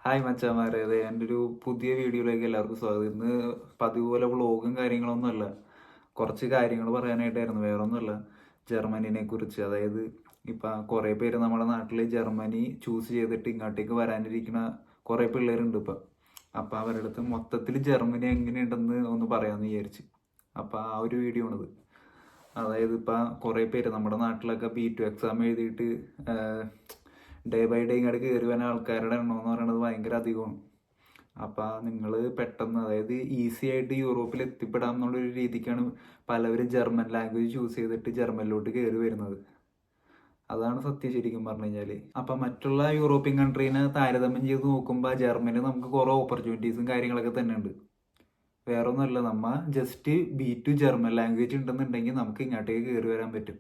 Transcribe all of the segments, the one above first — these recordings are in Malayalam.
ഹായ് മച്ചാമാരെ, അതെ എൻ്റെ ഒരു പുതിയ വീഡിയോയിലേക്ക് എല്ലാവർക്കും സ്വാഗതം. ഇന്ന് പതിവ് പോലെ വ്ളോഗും കാര്യങ്ങളൊന്നുമല്ല, കുറച്ച് കാര്യങ്ങൾ പറയാനായിട്ടായിരുന്നു. വേറൊന്നുമല്ല, ജർമ്മനിനെ കുറിച്ച്. അതായത് ഇപ്പം കുറേ പേര് നമ്മുടെ നാട്ടിൽ ജർമ്മനി ചൂസ് ചെയ്തിട്ട് ഇങ്ങോട്ടേക്ക് വരാനിരിക്കുന്ന കുറേ പിള്ളേരുണ്ട് ഇപ്പം. അപ്പം അവരുടെ അടുത്ത് മൊത്തത്തിൽ ജർമ്മനി എങ്ങനെയുണ്ടെന്ന് ഒന്ന് പറയാമെന്ന് വിചാരിച്ച്. അപ്പം ആ ഒരു വീഡിയോ ആണിത്. അതായത് ഇപ്പം കുറേ പേര് നമ്മുടെ നാട്ടിലൊക്കെ B2 എക്സാം എഴുതിയിട്ട് ഡേ ബൈ ഡേ ഇങ്ങോട്ട് കയറി വരുന്ന ആൾക്കാരുടെ എണ്ണം എന്ന് പറയുന്നത് ഭയങ്കര അധികമാണ്. അപ്പം നിങ്ങൾ പെട്ടെന്ന്, അതായത് ഈസി ആയിട്ട് യൂറോപ്പിൽ എത്തിപ്പെടാം എന്നുള്ളൊരു രീതിക്കാണ് പലവരും ജർമ്മൻ ലാംഗ്വേജ് ചൂസ് ചെയ്തിട്ട് ജർമ്മനിലോട്ട് കയറി വരുന്നത്. അതാണ് സത്യം ശരിക്കും പറഞ്ഞു കഴിഞ്ഞാൽ. അപ്പം മറ്റുള്ള യൂറോപ്യൻ കൺട്രീനെ താരതമ്യം ചെയ്ത് നോക്കുമ്പോൾ ജർമ്മനി നമുക്ക് കുറേ ഓപ്പർച്യൂണിറ്റീസും കാര്യങ്ങളൊക്കെ തന്നെ ഉണ്ട്. വേറെ ഒന്നുമല്ല, നമ്മൾ ജസ്റ്റ് B2 ജർമ്മൻ ലാംഗ്വേജ് ഉണ്ടെന്നുണ്ടെങ്കിൽ നമുക്ക് ഇങ്ങോട്ടേക്ക് കയറി വരാൻ പറ്റും.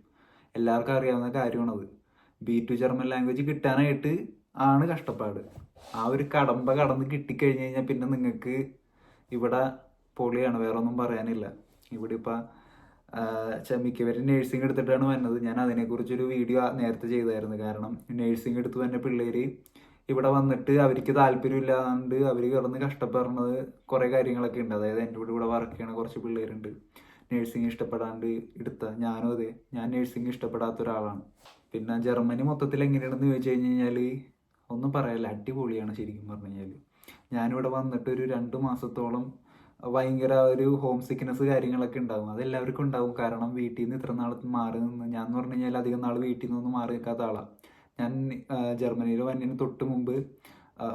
എല്ലാവർക്കും അറിയാവുന്ന കാര്യമാണത്. B2 ജർമ്മൻ ലാംഗ്വേജ് കിട്ടാനായിട്ട് ആണ് കഷ്ടപ്പാട്. ആ ഒരു കടമ്പ കടന്ന് കിട്ടിക്കഴിഞ്ഞ് കഴിഞ്ഞാൽ പിന്നെ നിങ്ങൾക്ക് ഇവിടെ പൊളിയാണ്, വേറെ ഒന്നും പറയാനില്ല. ഇവിടെ ഇപ്പം മിക്കവരും നേഴ്സിംഗ് എടുത്തിട്ടാണ് വന്നത്. ഞാൻ അതിനെക്കുറിച്ചൊരു വീഡിയോ നേരത്തെ ചെയ്തായിരുന്നു. കാരണം നേഴ്സിംഗ് എടുത്ത് തന്നെ പിള്ളേർ ഇവിടെ വന്നിട്ട് അവർക്ക് താല്പര്യമില്ലാണ്ട് അവർ കിടന്ന് കഷ്ടപ്പെടുന്നത് കുറേ കാര്യങ്ങളൊക്കെ ഉണ്ട്. അതായത് എൻ്റെ കൂടെ ഇവിടെ വർക്ക് ചെയ്യണ കുറച്ച് പിള്ളേരുണ്ട് നേഴ്സിംഗ് ഇഷ്ടപ്പെടാണ്ട് എടുത്ത. ഞാനും അതെ, ഞാൻ നേഴ്സിംഗ് ഇഷ്ടപ്പെടാത്ത ഒരാളാണ്. പിന്നെ ജർമ്മനി മൊത്തത്തിൽ എങ്ങനെയാണെന്ന് ചോദിച്ചു കഴിഞ്ഞ് കഴിഞ്ഞാൽ ഒന്നും പറയാനില്ല, അടിപൊളിയാണ് ശരിക്കും പറഞ്ഞു കഴിഞ്ഞാൽ. ഞാനിവിടെ വന്നിട്ട് ഒരു 2 മാസത്തോളം ഭയങ്കര ഒരു ഹോം സിക്നെസ് കാര്യങ്ങളൊക്കെ ഉണ്ടാകും. അതെല്ലാവർക്കും ഉണ്ടാകും. കാരണം വീട്ടിൽ നിന്ന് ഇത്ര നാൾ മാറി നിന്ന്, ഞാൻ എന്ന് പറഞ്ഞു കഴിഞ്ഞാൽ അധികം നാൾ വീട്ടിൽ നിന്നൊന്നും മാറി നിൽക്കാത്ത ആളാണ്. ഞാൻ ജർമ്മനിയിൽ വന്നതിന് തൊട്ട് മുമ്പ്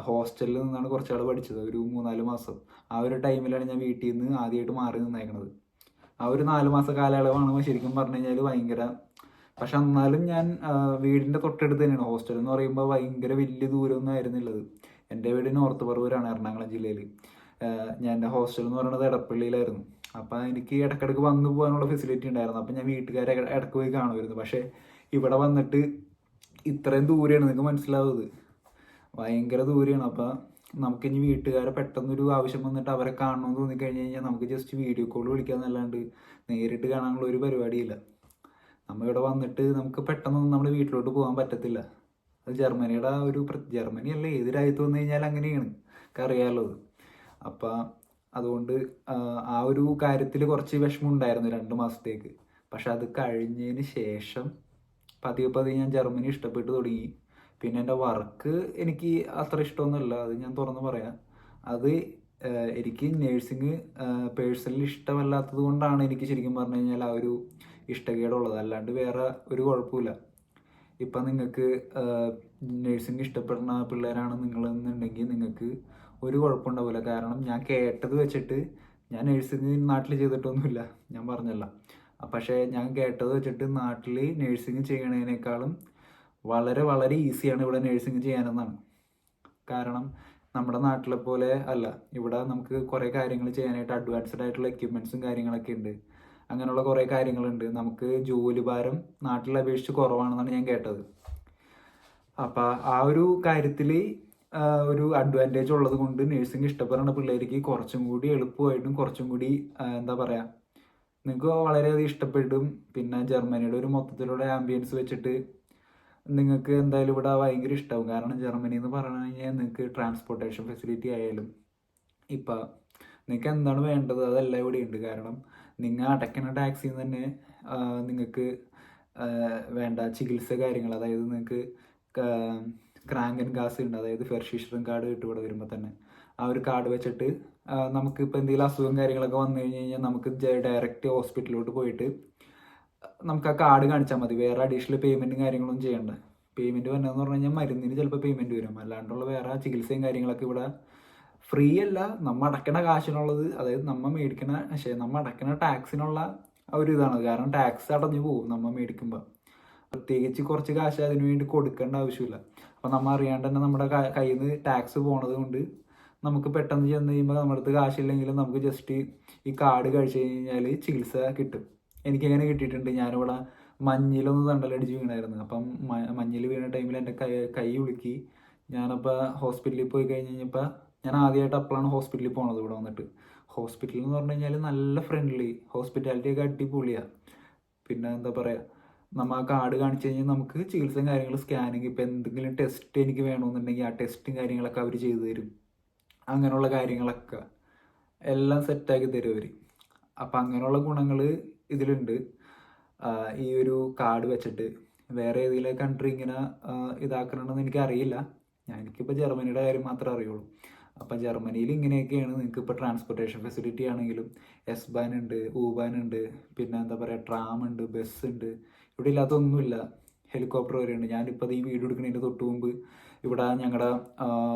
ഹോസ്റ്റലിൽ നിന്നാണ് കുറച്ചാൾ പഠിച്ചത്, ഒരു 3-4 മാസം. ആ ഒരു ടൈമിലാണ് ഞാൻ വീട്ടിൽ നിന്ന് ആദ്യമായിട്ട് മാറി നിന്നേക്കണത്. ആ ഒരു 4 മാസ കാലയളവാണ് ശരിക്കും പറഞ്ഞു കഴിഞ്ഞാൽ ഭയങ്കര. പക്ഷെ എന്നാലും ഞാൻ വീടിൻ്റെ തൊട്ടടുത്ത് തന്നെയാണ്. ഹോസ്റ്റൽ എന്ന് പറയുമ്പോൾ ഭയങ്കര വലിയ ദൂരമൊന്നും ആയിരുന്നില്ലത്. എൻ്റെ വീട് നോർത്ത് പറവൂരാണ്, എറണാകുളം ജില്ലയിൽ. ഞാൻ എൻ്റെ ഹോസ്റ്റൽ എന്ന് പറയുന്നത് എടപ്പള്ളിയിലായിരുന്നു. അപ്പം എനിക്ക് ഇടയ്ക്കിടയ്ക്ക് വന്നു പോകാനുള്ള ഫെസിലിറ്റി ഉണ്ടായിരുന്നു. അപ്പം ഞാൻ വീട്ടുകാരെ ഇടയ്ക്ക് പോയി കാണുമായിരുന്നു. പക്ഷേ ഇവിടെ വന്നിട്ട് ഇത്രയും ദൂരെയാണ്, നിങ്ങൾക്ക് മനസ്സിലാവുന്നത്, ഭയങ്കര ദൂരെയാണ്. അപ്പം നമുക്കിനി വീട്ടുകാരെ പെട്ടെന്നൊരു ആവശ്യം വന്നിട്ട് അവരെ കാണണമെന്ന് തോന്നിക്കഴിഞ്ഞ് കഴിഞ്ഞാൽ നമുക്ക് ജസ്റ്റ് വീഡിയോ കോൾ വിളിക്കാമെന്നല്ലാണ്ട് നേരിട്ട് കാണാനുള്ള ഒരു പരിപാടിയില്ല. നമ്മൾ ഇവിടെ വന്നിട്ട് നമുക്ക് പെട്ടെന്നൊന്നും നമ്മുടെ വീട്ടിലോട്ട് പോകാൻ പറ്റത്തില്ല. അത് ജർമ്മനിയുടെ ഒരു ജർമ്മനി അല്ല, ഏത് രാജ്യത്ത് വന്നു കഴിഞ്ഞാൽ അങ്ങനെയാണ്, അറിയാമല്ലോ. അപ്പം അതുകൊണ്ട് ആ ഒരു കാര്യത്തിൽ കുറച്ച് വിഷമം ഉണ്ടായിരുന്നു 2 മാസത്തേക്ക്. പക്ഷെ അത് കഴിഞ്ഞതിന് ശേഷം പതിയെ പതിയെ ഞാൻ ജർമ്മനി ഇഷ്ടപ്പെട്ട് തുടങ്ങി. പിന്നെ എൻ്റെ വർക്ക് എനിക്ക് അത്ര ഇഷ്ടമൊന്നുമല്ല, അത് ഞാൻ തുറന്ന് പറയാം. അത് എനിക്ക് നേഴ്സിങ് പേഴ്സണലി ഇഷ്ടമല്ലാത്തത് കൊണ്ടാണ് എനിക്ക് ശരിക്കും പറഞ്ഞു കഴിഞ്ഞാൽ ആ ഒരു ഇഷ്ടക്കേടുള്ളത്. അല്ലാണ്ട് വേറെ ഒരു കുഴപ്പമില്ല. ഇപ്പം നിങ്ങൾക്ക് നേഴ്സിംഗ് ഇഷ്ടപ്പെടുന്ന പിള്ളേരാണ് നിങ്ങളെന്നുണ്ടെങ്കിൽ നിങ്ങൾക്ക് ഒരു കുഴപ്പമുണ്ടാവില്ല. കാരണം ഞാൻ കേട്ടത് വെച്ചിട്ട്, ഞാൻ നേഴ്സിംഗ് നാട്ടിൽ ചെയ്തിട്ടൊന്നുമില്ല, ഞാൻ പറഞ്ഞല്ല. പക്ഷേ ഞാൻ കേട്ടത് വെച്ചിട്ട് നാട്ടിൽ നേഴ്സിംഗ് ചെയ്യണതിനേക്കാളും വളരെ വളരെ ഈസിയാണ് ഇവിടെ നേഴ്സിംഗ് ചെയ്യാനെന്നാണ്. കാരണം നമ്മുടെ നാട്ടിലെ പോലെ അല്ല, ഇവിടെ നമുക്ക് കുറേ കാര്യങ്ങൾ ചെയ്യാനായിട്ട് അഡ്വാൻസ്ഡ് ആയിട്ടുള്ള എക്യുപ്മെൻറ്റ്സും കാര്യങ്ങളൊക്കെ ഉണ്ട്. അങ്ങനെയുള്ള കുറേ കാര്യങ്ങളുണ്ട്. നമുക്ക് ജോലി ഭാരം നാട്ടിലെ അപേക്ഷിച്ച് കുറവാണെന്നാണ് ഞാൻ കേട്ടത്. അപ്പം ആ ഒരു കാര്യത്തിൽ ഒരു അഡ്വാൻറ്റേജ് ഉള്ളത് കൊണ്ട് നേഴ്സിംഗ് ഇഷ്ടപ്പെടുന്ന പിള്ളേർക്ക് കുറച്ചും കൂടി എളുപ്പമായിട്ടും കുറച്ചും കൂടി എന്താ പറയുക, നിങ്ങൾക്ക് വളരെയധികം ഇഷ്ടപ്പെടും. പിന്നെ ജർമ്മനിയുടെ ഒരു മൊത്തത്തിലുള്ള ആംബിയൻസ് വെച്ചിട്ട് നിങ്ങൾക്ക് എന്തായാലും ഇവിടെ ഭയങ്കര ഇഷ്ടമാവും. കാരണം ജർമ്മനി എന്ന് പറഞ്ഞു കഴിഞ്ഞാൽ നിങ്ങൾക്ക് ട്രാൻസ്പോർട്ടേഷൻ ഫെസിലിറ്റി ആയാലും ഇപ്പം നിങ്ങൾക്ക് എന്താണ് വേണ്ടത് അതെല്ലാം ഇവിടെ ഉണ്ട്. കാരണം നിങ്ങൾ അടയ്ക്കുന്ന ടാക്സിൽ നിന്ന് തന്നെ നിങ്ങൾക്ക് വേണ്ട ചികിത്സ കാര്യങ്ങൾ, അതായത് നിങ്ങൾക്ക് ക്രാങ്കൻ ഗാസ് ഉണ്ട്, അതായത് ഫെർഷിഷറും കാർഡ് കിട്ടും ഇവിടെ വരുമ്പോൾ തന്നെ. ആ ഒരു കാർഡ് വെച്ചിട്ട് നമുക്ക് ഇപ്പോൾ എന്തെങ്കിലും അസുഖം കാര്യങ്ങളൊക്കെ വന്നു കഴിഞ്ഞ് കഴിഞ്ഞാൽ നമുക്ക് ഡയറക്റ്റ് ഹോസ്പിറ്റലിലോട്ട് പോയിട്ട് നമുക്ക് ആ കാർഡ് കാണിച്ചാൽ മതി. വേറെ അഡീഷണൽ പേയ്മെൻറ്റും കാര്യങ്ങളൊന്നും ചെയ്യണ്ട. പേയ്മെൻറ്റ് വന്നതെന്ന് പറഞ്ഞു കഴിഞ്ഞാൽ മരുന്നിന് ചിലപ്പോൾ പേയ്മെൻറ്റ് വരും, അല്ലാണ്ടുള്ള വേറെ ചികിത്സയും കാര്യങ്ങളൊക്കെ ഇവിടെ ഫ്രീ അല്ല. നമ്മൾ അടയ്ക്കണ കാശിനുള്ളത്, അതായത് നമ്മൾ അടയ്ക്കണ ടാക്സിനുള്ള ആ ഒരു ഇതാണ്. കാരണം ടാക്സ് അടഞ്ഞു പോകും നമ്മൾ മേടിക്കുമ്പോൾ. പ്രത്യേകിച്ച് കുറച്ച് കാശ് അതിന് വേണ്ടി കൊടുക്കേണ്ട ആവശ്യമില്ല. അപ്പം നമ്മൾ അറിയാണ്ട് തന്നെ നമ്മുടെ കയ്യിൽ നിന്ന് ടാക്സ് പോണത് കൊണ്ട് നമുക്ക് പെട്ടെന്ന് ചെന്ന് കഴിയുമ്പോൾ നമ്മുടെ അടുത്ത് കാശില്ലെങ്കിലും നമുക്ക് ജസ്റ്റ് ഈ കാർഡ് കഴിച്ചു കഴിഞ്ഞാൽ ചികിത്സ കിട്ടും. എനിക്കങ്ങനെ കിട്ടിയിട്ടുണ്ട്. ഞാനിവിടെ മഞ്ഞിലൊന്ന് തണ്ടലടിച്ച് വീണായിരുന്നു. അപ്പം മഞ്ഞിൽ വീണ ടൈമിൽ എൻ്റെ കൈ ഉളുക്കി. ഞാനപ്പോൾ ഹോസ്പിറ്റലിൽ പോയി കഴിഞ്ഞ് കഴിഞ്ഞപ്പോൾ, ഞാൻ ആദ്യമായിട്ട് അപ്പോഴാണ് ഹോസ്പിറ്റലിൽ പോണത് ഇവിടെ വന്നിട്ട്. ഹോസ്പിറ്റൽ എന്ന് പറഞ്ഞു കഴിഞ്ഞാൽ നല്ല ഫ്രണ്ട്ലി, ഹോസ്പിറ്റാലിറ്റി ഒക്കെ അടിപൊളിയാണ്. പിന്നെ എന്താ പറയുക, നമ്മൾ ആ കാർഡ് കാണിച്ചു കഴിഞ്ഞാൽ നമുക്ക് ചികിത്സയും കാര്യങ്ങളും സ്കാനിങ് ഇപ്പം എന്തെങ്കിലും ടെസ്റ്റ് എനിക്ക് വേണമെന്നുണ്ടെങ്കിൽ ആ ടെസ്റ്റും കാര്യങ്ങളൊക്കെ അവർ ചെയ്തു തരും. അങ്ങനെയുള്ള കാര്യങ്ങളൊക്കെ എല്ലാം സെറ്റാക്കി തരും അവർ. അപ്പം അങ്ങനെയുള്ള ഗുണങ്ങൾ ഇതിലുണ്ട്. ഈ ഒരു കാർഡ് വെച്ചിട്ട് വേറെ ഏതെങ്കിലും കൺട്രി ഇങ്ങനെ ഇതാക്കണമെന്ന് എനിക്കറിയില്ല. എനിക്കിപ്പോൾ ജർമ്മനിയുടെ കാര്യം മാത്രമേ അറിയുള്ളൂ. അപ്പം ജർമ്മനിയിൽ ഇങ്ങനെയൊക്കെയാണ്. നിങ്ങൾക്ക് ഇപ്പോൾ ട്രാൻസ്പോർട്ടേഷൻ ഫെസിലിറ്റി ആണെങ്കിലും എസ് ബാൻ ഉണ്ട്, ഊബാൻ ഉണ്ട്, പിന്നെ എന്താ പറയുക ട്രാം ഉണ്ട്, ബസ് ഉണ്ട്. ഇവിടെ ഇല്ലാത്തൊന്നുമില്ല. ഹെലികോപ്റ്റർ വരെയുണ്ട്. ഞാനിപ്പോൾ ഈ വീഡിയോ എടുക്കുന്നതിന് തൊട്ട് മുമ്പ് ഇവിടെ ഞങ്ങളുടെ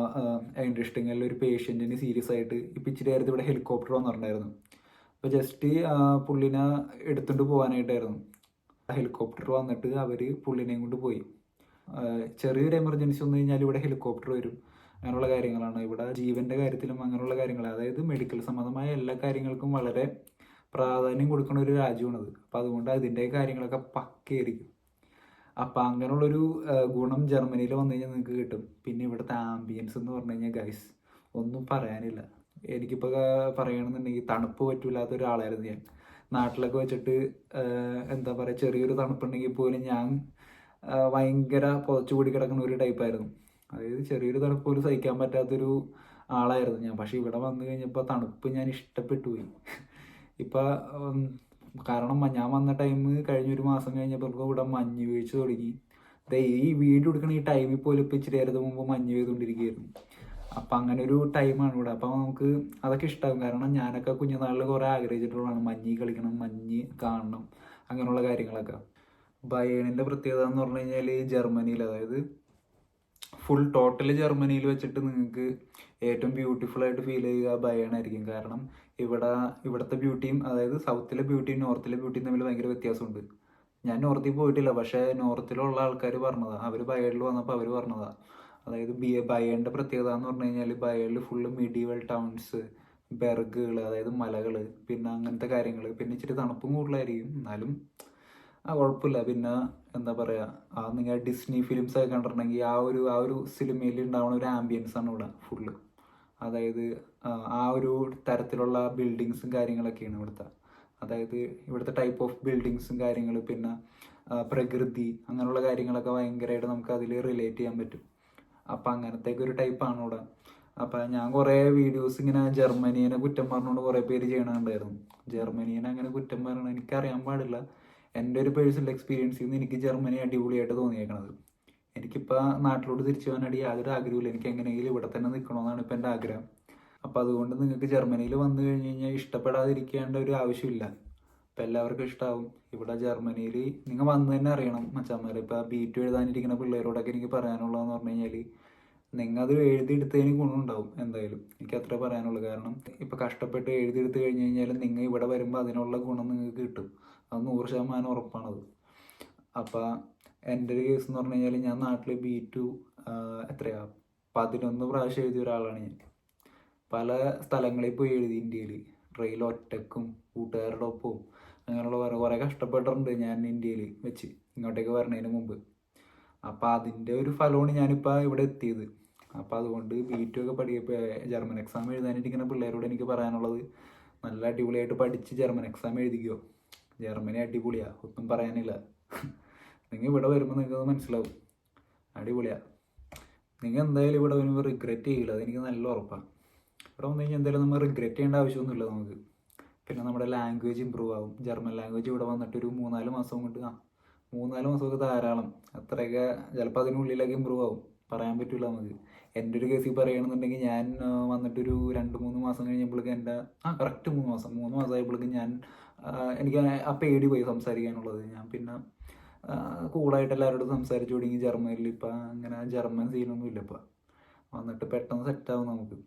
ഇൻട്രസ്റ്റിങ്ങിൽ ഒരു പേഷ്യൻറ്റിന് സീരിയസ് ആയിട്ട് ഇപ്പം ഇച്ചിരി നേരത്തെ ഇവിടെ ഹെലികോപ്റ്റർ വന്നിട്ടുണ്ടായിരുന്നു. അപ്പോൾ ജസ്റ്റ് പുള്ളിനെ എടുത്തുകൊണ്ട് പോകാനായിട്ടായിരുന്നു. ഹെലികോപ്റ്റർ വന്നിട്ട് അവർ പുള്ളിനെയും കൊണ്ട് പോയി. ചെറിയൊരു എമർജൻസി വന്നു കഴിഞ്ഞാൽ ഇവിടെ ഹെലികോപ്റ്റർ വരും. അങ്ങനെയുള്ള കാര്യങ്ങളാണ് ഇവിടെ ജീവൻ്റെ കാര്യത്തിലും അങ്ങനെയുള്ള കാര്യങ്ങൾ, അതായത് മെഡിക്കൽ സംബന്ധമായ എല്ലാ കാര്യങ്ങൾക്കും വളരെ പ്രാധാന്യം കൊടുക്കുന്ന ഒരു രാജ്യമാണത്. അപ്പം അതുകൊണ്ട് അതിൻ്റെ കാര്യങ്ങളൊക്കെ പക്കയായിരിക്കും. അപ്പം അങ്ങനെയുള്ളൊരു ഗുണം ജർമ്മനിയിൽ വന്നു കഴിഞ്ഞാൽ നിങ്ങൾക്ക് കിട്ടും. പിന്നെ ഇവിടുത്തെ ആംബിയൻസ് എന്ന് പറഞ്ഞു കഴിഞ്ഞാൽ ഗൈസ് ഒന്നും പറയാനില്ല. എനിക്കിപ്പോൾ പറയുകയാണെന്നുണ്ടെങ്കിൽ തണുപ്പ് പറ്റില്ലാത്ത ഒരാളായിരുന്നു ഞാൻ. നാട്ടിലൊക്കെ വെച്ചിട്ട് എന്താ പറയുക ചെറിയൊരു തണുപ്പുണ്ടെങ്കിൽ പോലും ഞാൻ ഭയങ്കര പുതച്ചുകൂടി കിടക്കുന്ന ഒരു ടൈപ്പായിരുന്നു. അതായത് ചെറിയൊരു തണുപ്പ് പോലും സഹിക്കാൻ പറ്റാത്തൊരു ആളായിരുന്നു ഞാൻ. പക്ഷേ ഇവിടെ വന്നു കഴിഞ്ഞപ്പോൾ തണുപ്പ് ഞാൻ ഇഷ്ടപ്പെട്ടു പോയി. ഇപ്പം കാരണം ഞാൻ വന്ന ടൈം കഴിഞ്ഞൊരു മാസം കഴിഞ്ഞപ്പോൾ ഇവിടെ മഞ്ഞ് വീഴ്ച തുടങ്ങി. ഈ വീഡിയോ എടുക്കുന്ന ഈ ടൈമിൽ പോലും ഇപ്പം ഇച്ചിരി നേരത്തെ മുമ്പ് മഞ്ഞ് പെയ്തുകൊണ്ടിരിക്കുകയായിരുന്നു. അപ്പം അങ്ങനെ ഒരു ടൈമാണ് ഇവിടെ. അപ്പം നമുക്ക് അതൊക്കെ ഇഷ്ടമാകും. കാരണം ഞാനൊക്കെ കുഞ്ഞുനാളിൽ കുറേ ആഗ്രഹിച്ചിട്ടുള്ളതാണ് മഞ്ഞ് കളിക്കണം, മഞ്ഞ് കാണണം, അങ്ങനെയുള്ള കാര്യങ്ങളൊക്കെ. ബയേണിൻ്റെ പ്രത്യേകത എന്ന് പറഞ്ഞു കഴിഞ്ഞാൽ ജർമ്മനിയിൽ, അതായത് ഫുൾ ടോട്ടൽ ജർമ്മനിയിൽ വെച്ചിട്ട് നിങ്ങൾക്ക് ഏറ്റവും ബ്യൂട്ടിഫുൾ ആയിട്ട് ഫീൽ ചെയ്യുക ബയേണായിരിക്കും. കാരണം ഇവിടുത്തെ ബ്യൂട്ടിയും, അതായത് സൗത്തിലെ ബ്യൂട്ടിയും നോർത്തിലെ ബ്യൂട്ടിയും തമ്മിൽ ഭയങ്കര വ്യത്യാസമുണ്ട്. ഞാൻ നോർത്തിൽ പോയിട്ടില്ല, പക്ഷേ നോർത്തിലുള്ള ആൾക്കാർ പറഞ്ഞതാണ്. അവർ ബയേണിൽ വന്നപ്പോൾ അവർ പറഞ്ഞതാണ്. അതായത് ബയേണിൻ്റെ പ്രത്യേകത എന്ന് പറഞ്ഞു കഴിഞ്ഞാൽ ബയേണിൽ ഫുള്ള് മിഡീവൽ ടൗൺസ്, ബെർഗുകൾ, അതായത് മലകൾ, പിന്നെ അങ്ങനത്തെ കാര്യങ്ങൾ, പിന്നെ ഇച്ചിരി തണുപ്പും കൂടുതലായിരിക്കും. എന്നാലും കുഴപ്പമില്ല. പിന്നെ എന്താ പറയുക, നിങ്ങൾ ഡിസ്നി ഫിലിംസ് ഒക്കെ കണ്ടിട്ടുണ്ടെങ്കിൽ ആ ഒരു സിനിമയിൽ ഉണ്ടാവുന്ന ഒരു ആംബിയൻസ് ആണ് ഇവിടെ ഫുള്ള്. അതായത് ആ ഒരു തരത്തിലുള്ള ബിൽഡിങ്സും കാര്യങ്ങളൊക്കെയാണ് ഇവിടുത്തെ. അതായത് ഇവിടുത്തെ ടൈപ്പ് ഓഫ് ബിൽഡിങ്സും കാര്യങ്ങൾ, പിന്നെ പ്രകൃതി, അങ്ങനെയുള്ള കാര്യങ്ങളൊക്കെ ഭയങ്കരമായിട്ട് നമുക്ക് അതിൽ റിലേറ്റ് ചെയ്യാൻ പറ്റും. അപ്പം അങ്ങനത്തേക്ക് ഒരു ടൈപ്പാണ് ഇവിടെ. അപ്പം ഞാൻ കുറേ വീഡിയോസ് ഇങ്ങനെ ജർമ്മനീനെ കുറ്റം പറഞ്ഞുകൊണ്ട് കുറേ പേര് ചെയ്യണുണ്ടായിരുന്നു. ജർമ്മനീനെ അങ്ങനെ കുറ്റം പറയണം എനിക്കറിയാൻ പാടില്ല. എൻ്റെ ഒരു പേഴ്സണൽ എക്സ്പീരിയൻസിൽ നിന്ന് എനിക്ക് ജർമ്മനി അടിപൊളിയായിട്ട് തോന്നിയേക്കണത്. എനിക്കിപ്പോൾ നാട്ടിലോട്ട് തിരിച്ചു പോകാനായിട്ട് യാതൊരു ആഗ്രഹമില്ല. എനിക്ക് എങ്ങനെയെങ്കിലും ഇവിടെ തന്നെ നിൽക്കണമെന്നാണ് ഇപ്പം എൻ്റെ ആഗ്രഹം. അപ്പോൾ അതുകൊണ്ട് നിങ്ങൾക്ക് ജർമ്മനിയിൽ വന്നു കഴിഞ്ഞ് കഴിഞ്ഞാൽ ഇഷ്ടപ്പെടാതിരിക്കേണ്ട ഒരു ആവശ്യമില്ല. ഇപ്പം എല്ലാവർക്കും ഇഷ്ടമാവും. ഇവിടെ ജർമ്മനിയിൽ നിങ്ങൾ വന്ന് തന്നെ അറിയണം മച്ചാന്മാർ. ഇപ്പോൾ B2 എഴുതാനിരിക്കുന്ന പിള്ളേരോടൊക്കെ എനിക്ക് പറയാനുള്ളതെന്ന് പറഞ്ഞു കഴിഞ്ഞാൽ നിങ്ങൾ അത് എഴുതിയെടുത്തതിന് ഗുണമുണ്ടാവും എന്തായാലും. എനിക്ക് അത്ര പറയാനുള്ളൂ. കാരണം ഇപ്പോൾ കഷ്ടപ്പെട്ട് എഴുതിയെടുത്ത് കഴിഞ്ഞ് കഴിഞ്ഞാൽ നിങ്ങൾ ഇവിടെ വരുമ്പോൾ അതിനുള്ള ഗുണം നിങ്ങൾക്ക് കിട്ടും. അത് 100% ഉറപ്പാണത്. അപ്പം എൻ്റെ ഒരു കേസ് എന്ന് പറഞ്ഞു കഴിഞ്ഞാൽ ഞാൻ നാട്ടിൽ B2 11 പ്രാവശ്യം എഴുതിയ ഒരാളാണ് ഞാൻ. പല സ്ഥലങ്ങളിൽ പോയി എഴുതി ഇന്ത്യയിൽ. ട്രെയിനിൽ ഒറ്റക്കും കൂട്ടുകാരുടെ ഒപ്പവും അങ്ങനെയുള്ള കുറേ കഷ്ടപ്പെട്ടിട്ടുണ്ട് ഞാൻ ഇന്ത്യയിൽ വെച്ച് ഇങ്ങോട്ടേക്ക് വരണതിന് മുമ്പ്. അപ്പം അതിൻ്റെ ഒരു ഫലമാണ് ഞാനിപ്പോൾ ഇവിടെ എത്തിയത്. അപ്പോൾ അതുകൊണ്ട് B2 ഒക്കെ ജർമ്മൻ എക്സാം എഴുതാനിരിക്കുന്ന പിള്ളേരോട് എനിക്ക് പറയാനുള്ളത്, നല്ല അടിപൊളിയായിട്ട് പഠിച്ച് ജർമ്മൻ എക്സാം എഴുതിക്കോ. ജർമ്മനി അടിപൊളിയാണ്, ഒന്നും പറയാനില്ല. നിങ്ങൾ ഇവിടെ വരുമ്പോൾ നിങ്ങൾക്ക് മനസ്സിലാവും, അടിപൊളിയാണ്. നിങ്ങൾ എന്തായാലും ഇവിടെ വരുമ്പോൾ റിഗ്രറ്റ് ചെയ്യില്ല, അതെനിക്ക് നല്ല ഉറപ്പാണ്. ഇവിടെ വന്നു കഴിഞ്ഞാൽ എന്തായാലും നമ്മൾ റിഗ്രറ്റ് ചെയ്യേണ്ട ആവശ്യമൊന്നുമില്ല നമുക്ക്. പിന്നെ നമ്മുടെ ലാംഗ്വേജ് ഇമ്പ്രൂവ് ആവും. ജർമ്മൻ ലാംഗ്വേജ് ഇവിടെ വന്നിട്ട് ഒരു 3-4 മാസം കൊണ്ട് 3-4 മാസമൊക്കെ ധാരാളം, അത്രയൊക്കെ ചിലപ്പോൾ അതിനുള്ളിലൊക്കെ ഇമ്പ്രൂവ് ആവും, പറയാൻ പറ്റില്ല നമുക്ക്. എൻ്റെ ഒരു കേസിൽ പറയുകയാണെന്നുണ്ടെങ്കിൽ ഞാൻ വന്നിട്ടൊരു 2-3 മാസം കഴിഞ്ഞപ്പോഴേക്കും എൻ്റെ കറക്റ്റ് 3 മാസമായപ്പോഴേക്കും എനിക്ക് ആ പേടി പോയി സംസാരിക്കാനുള്ളത്. ഞാൻ പിന്നെ കൂളായിട്ട് എല്ലാവരോടും സംസാരിച്ചു തുടങ്ങി ജർമ്മനിൽ. ഇപ്പം അങ്ങനെ ജർമ്മൻ സീനൊന്നും ഇല്ല. ഇപ്പം വന്നിട്ട് പെട്ടെന്ന് സെറ്റാവും നമുക്ക്.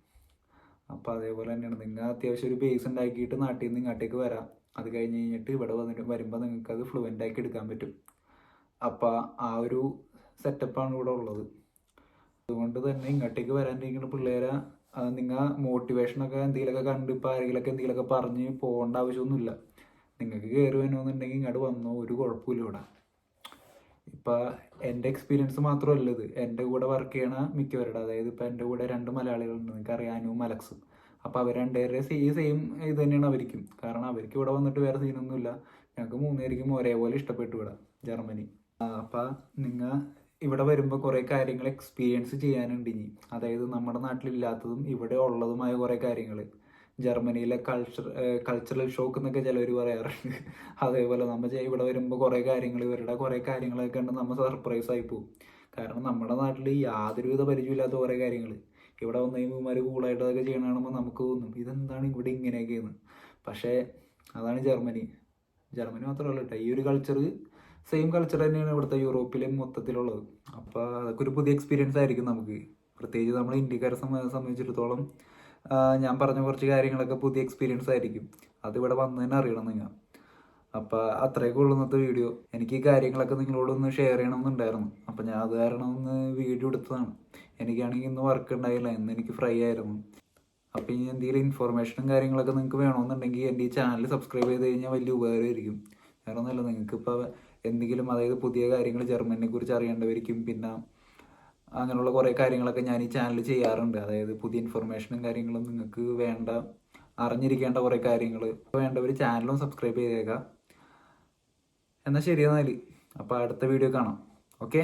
അപ്പോൾ അതേപോലെ തന്നെയാണ്, നിങ്ങൾ അത്യാവശ്യം ഒരു ബേസ് ഉണ്ടാക്കിയിട്ട് നാട്ടിൽ നിന്ന് ഇങ്ങോട്ടേക്ക് വരാം. അത് കഴിഞ്ഞ് കഴിഞ്ഞിട്ട് ഇവിടെ വരുമ്പോൾ നിങ്ങൾക്ക് അത് ഫ്ലുവൻ്റ് ആക്കി എടുക്കാൻ പറ്റും. അപ്പോൾ ആ ഒരു സെറ്റപ്പാണ് ഇവിടെ ഉള്ളത്. അതുകൊണ്ട് തന്നെ ഇങ്ങോട്ടേക്ക് വരാനിരിക്കുന്ന പിള്ളേരെ നിങ്ങൾ മോട്ടിവേഷനൊക്കെ എന്തെങ്കിലുമൊക്കെ കണ്ട് ഇപ്പോൾ ആരെങ്കിലുമൊക്കെ എന്തെങ്കിലുമൊക്കെ പറഞ്ഞ് പോകേണ്ട ആവശ്യമൊന്നുമില്ല. നിങ്ങൾക്ക് കയറി വേണമെന്നുണ്ടെങ്കിൽ ഇങ്ങോട്ട് വന്നോ, ഒരു കുഴപ്പമില്ല ഇവിടെ. ഇപ്പം എൻ്റെ എക്സ്പീരിയൻസ് മാത്രമല്ല ഇത്, എൻ്റെ കൂടെ വർക്ക് ചെയ്യണ മിക്കവരുടെ, അതായത് ഇപ്പം എൻ്റെ കൂടെ 2 മലയാളികളുണ്ട്, നിങ്ങൾക്ക് അറിയാനും അലക്സും. അപ്പോൾ അവർ 2 പേരുടെ സെയിം ഇത് തന്നെയാണ് അവർക്കും. കാരണം അവർക്ക് ഇവിടെ വന്നിട്ട് വേറെ സീനൊന്നുമില്ല. ഞങ്ങൾക്ക് 3 പേർക്കും ഒരേപോലെ ഇഷ്ടപ്പെട്ടു ഇവിടെ. ജർമ്മനി. അപ്പം നിങ്ങൾ ഇവിടെ വരുമ്പോൾ കുറേ കാര്യങ്ങൾ എക്സ്പീരിയൻസ് ചെയ്യാനുണ്ട് ഇനി. അതായത് നമ്മുടെ നാട്ടിലില്ലാത്തതും ഇവിടെ ഉള്ളതുമായ കുറേ കാര്യങ്ങൾ. ജർമ്മനിയിലെ കൾച്ചറൽ ഷോക്ക് എന്നൊക്കെ ചിലവർ പറയാറുണ്ട്. അതേപോലെ നമ്മൾ ഇവിടെ വരുമ്പോൾ കുറേ കാര്യങ്ങൾ, ഇവരുടെ കുറേ കാര്യങ്ങളൊക്കെ കണ്ട് നമ്മൾ സർപ്രൈസ് ആയി പോകും. കാരണം നമ്മുടെ നാട്ടിൽ യാതൊരുവിധ പരിചയമില്ലാത്ത കുറേ കാര്യങ്ങൾ ഇവിടെ വന്നു കഴിയുമ്പോൾ ഇവന്മാർ കൂളായിട്ട് അതൊക്കെ ചെയ്യണ കാണുമ്പോൾ നമുക്ക് തോന്നും ഇതെന്താണ് ഇവിടെ ഇങ്ങനെയൊക്കെയെന്ന്. പക്ഷേ അതാണ് ജർമ്മനി. ജർമ്മനി മാത്രമല്ല കേട്ടോ, ഈ ഒരു കൾച്ചർ സെയിം കൾച്ചർ തന്നെയാണ് ഇവിടുത്തെ യൂറോപ്പിലും മൊത്തത്തിലുള്ളത്. അപ്പോൾ അതൊക്കെ ഒരു പുതിയ എക്സ്പീരിയൻസ് ആയിരിക്കും നമുക്ക്. പ്രത്യേകിച്ച് നമ്മൾ ഇന്ത്യക്കാരെ സംബന്ധിച്ചിടത്തോളം ഞാൻ പറഞ്ഞ കുറച്ച് കാര്യങ്ങളൊക്കെ പുതിയ എക്സ്പീരിയൻസ് ആയിരിക്കും. അതിവിടെ വന്ന് തന്നെ അറിയണം നിങ്ങൾ. അപ്പോൾ അത്രയൊക്കെ ഉള്ളൂ ഇന്നത്തെ വീഡിയോ. എനിക്ക് ഈ കാര്യങ്ങളൊക്കെ നിങ്ങളോടൊന്ന് ഷെയർ ചെയ്യണമെന്നുണ്ടായിരുന്നു. അപ്പോൾ ഞാൻ അത് കാരണം ഒന്ന് വീഡിയോ എടുത്തതാണ്. എനിക്കാണെങ്കിൽ ഇന്ന് വർക്ക് ഉണ്ടായില്ല, ഇന്ന് എനിക്ക് ഫ്രൈ ആയിരുന്നു. അപ്പോൾ ഇനി എന്തെങ്കിലും ഇൻഫോർമേഷനും കാര്യങ്ങളൊക്കെ നിങ്ങൾക്ക് വേണമെന്നുണ്ടെങ്കിൽ എൻ്റെ ഈ ചാനൽ സബ്സ്ക്രൈബ് ചെയ്ത് കഴിഞ്ഞാൽ വലിയ ഉപകാരമായിരിക്കും. വേറെ ഒന്നുമല്ല, നിങ്ങൾക്കിപ്പോൾ എന്തെങ്കിലും അതായത് പുതിയ കാര്യങ്ങൾ ജർമ്മനിയെ കുറിച്ച് അറിയേണ്ടവരിക്കും. പിന്നെ അങ്ങനെയുള്ള കുറേ കാര്യങ്ങളൊക്കെ ഞാൻ ഈ ചാനൽ ചെയ്യാറുണ്ട്. അതായത് പുതിയ ഇൻഫർമേഷനും കാര്യങ്ങളും നിങ്ങൾക്ക് അറിഞ്ഞിരിക്കേണ്ട കുറേ കാര്യങ്ങൾ വേണ്ടവർ ചാനലും സബ്സ്ക്രൈബ് ചെയ്തേക്കാം. എന്നാൽ ശരി എന്നാൽ. അപ്പോൾ അടുത്ത വീഡിയോ കാണാം. ഓക്കെ.